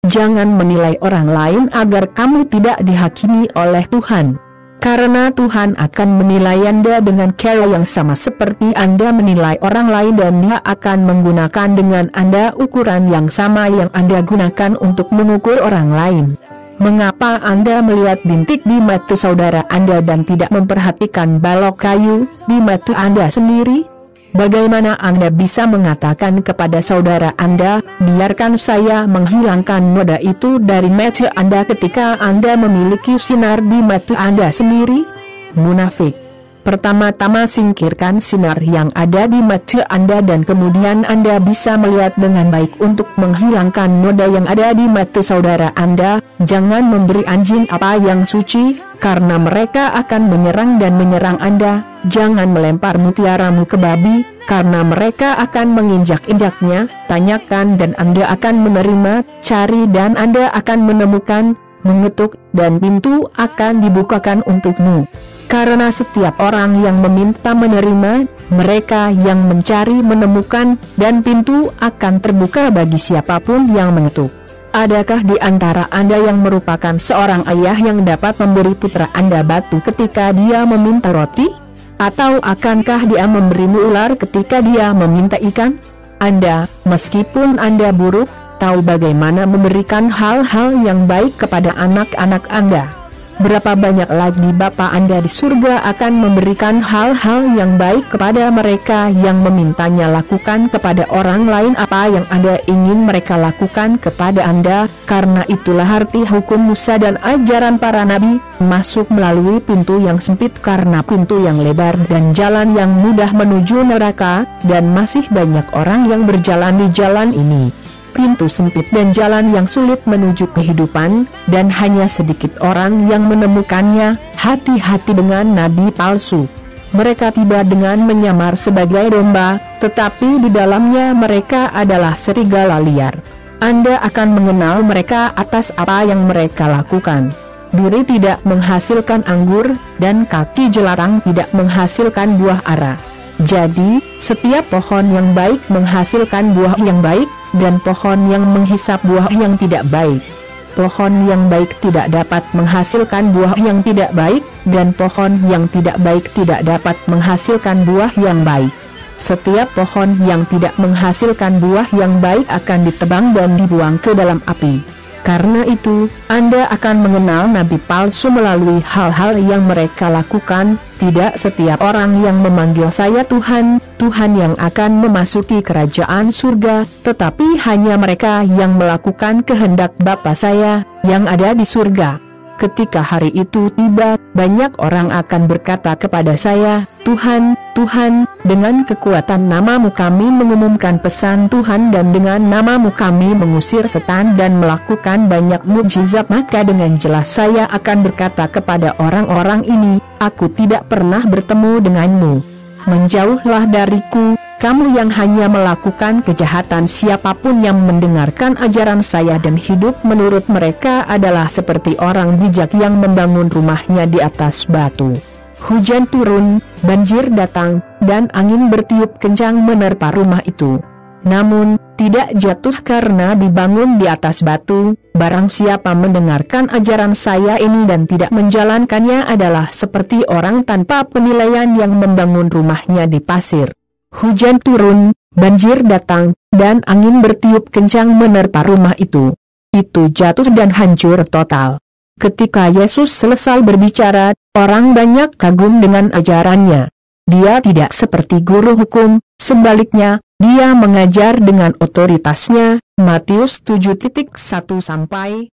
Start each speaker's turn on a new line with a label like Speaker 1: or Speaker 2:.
Speaker 1: Jangan menilai orang lain agar kamu tidak dihakimi oleh Tuhan. Karena Tuhan akan menilai Anda dengan cara yang sama seperti Anda menilai orang lain, dan Dia akan menggunakan dengan Anda ukuran yang sama yang Anda gunakan untuk mengukur orang lain. Mengapa Anda melihat bintik di mata saudara Anda dan tidak memperhatikan balok kayu di mata Anda sendiri? Bagaimana Anda bisa mengatakan kepada saudara Anda, biarkan saya menghilangkan noda itu dari mata Anda ketika Anda memiliki sinar di mata Anda sendiri? Munafik. Pertama-tama singkirkan sinar yang ada di mata Anda dan kemudian Anda bisa melihat dengan baik untuk menghilangkan noda yang ada di mata saudara Anda. Jangan memberi anjing apa yang suci, karena mereka akan menyerang dan menyerang Anda. Jangan melempar mutiaramu ke babi, karena mereka akan menginjak-injaknya. Tanyakan dan Anda akan menerima, cari dan Anda akan menemukan, mengetuk dan pintu akan dibukakan untukmu. Karena setiap orang yang meminta menerima, mereka yang mencari menemukan, dan pintu akan terbuka bagi siapapun yang mengetuk. Adakah di antara Anda yang merupakan seorang ayah yang dapat memberi putra Anda batu ketika dia meminta roti? Atau akankah dia memberimu ular ketika dia meminta ikan? Anda, meskipun Anda buruk, tahu bagaimana memberikan hal-hal yang baik kepada anak-anak Anda. Berapa banyak lagi Bapa Anda di surga akan memberikan hal-hal yang baik kepada mereka yang memintanya. Lakukan kepada orang lain apa yang Anda ingin mereka lakukan kepada Anda, karena itulah arti hukum Musa dan ajaran para nabi, masuk melalui pintu yang sempit karena pintu yang lebar dan jalan yang mudah menuju neraka, dan masih banyak orang yang berjalan di jalan ini. Pintu sempit dan jalan yang sulit menuju kehidupan, dan hanya sedikit orang yang menemukannya. Hati-hati dengan nabi palsu. Mereka tiba dengan menyamar sebagai domba, tetapi di dalamnya mereka adalah serigala liar. Anda akan mengenal mereka atas apa yang mereka lakukan. Duri tidak menghasilkan anggur, dan kaki jelarang tidak menghasilkan buah ara. Jadi, setiap pohon yang baik menghasilkan buah yang baik, dan pohon yang menghisap buah yang tidak baik. Pohon yang baik tidak dapat menghasilkan buah yang tidak baik, dan pohon yang tidak baik tidak dapat menghasilkan buah yang baik. Setiap pohon yang tidak menghasilkan buah yang baik akan ditebang dan dibuang ke dalam api. Karena itu, Anda akan mengenal nabi palsu melalui hal-hal yang mereka lakukan. Tidak setiap orang yang memanggil saya Tuhan, Tuhan yang akan memasuki kerajaan surga, tetapi hanya mereka yang melakukan kehendak Bapa saya, yang ada di surga. Ketika hari itu tiba, banyak orang akan berkata kepada saya, Tuhan, Tuhan, dengan kekuatan nama-Mu kami mengumumkan pesan Tuhan, dan dengan nama-Mu kami mengusir setan dan melakukan banyak mukjizat. Maka dengan jelas saya akan berkata kepada orang-orang ini, aku tidak pernah bertemu denganmu. Menjauhlah dariku, kamu yang hanya melakukan kejahatan. Siapapun yang mendengarkan ajaran saya dan hidup menurut mereka adalah seperti orang bijak yang membangun rumahnya di atas batu. Hujan turun, banjir datang, dan angin bertiup kencang menerpa rumah itu. Namun, tidak jatuh karena dibangun di atas batu. Barang siapa mendengarkan ajaran saya ini dan tidak menjalankannya adalah seperti orang tanpa penilaian yang membangun rumahnya di pasir. Hujan turun, banjir datang, dan angin bertiup kencang menerpa rumah itu. Itu jatuh dan hancur total. Ketika Yesus selesai berbicara, orang banyak kagum dengan ajarannya. Dia tidak seperti guru hukum, sebaliknya, dia mengajar dengan otoritasnya. Matius 7:1-2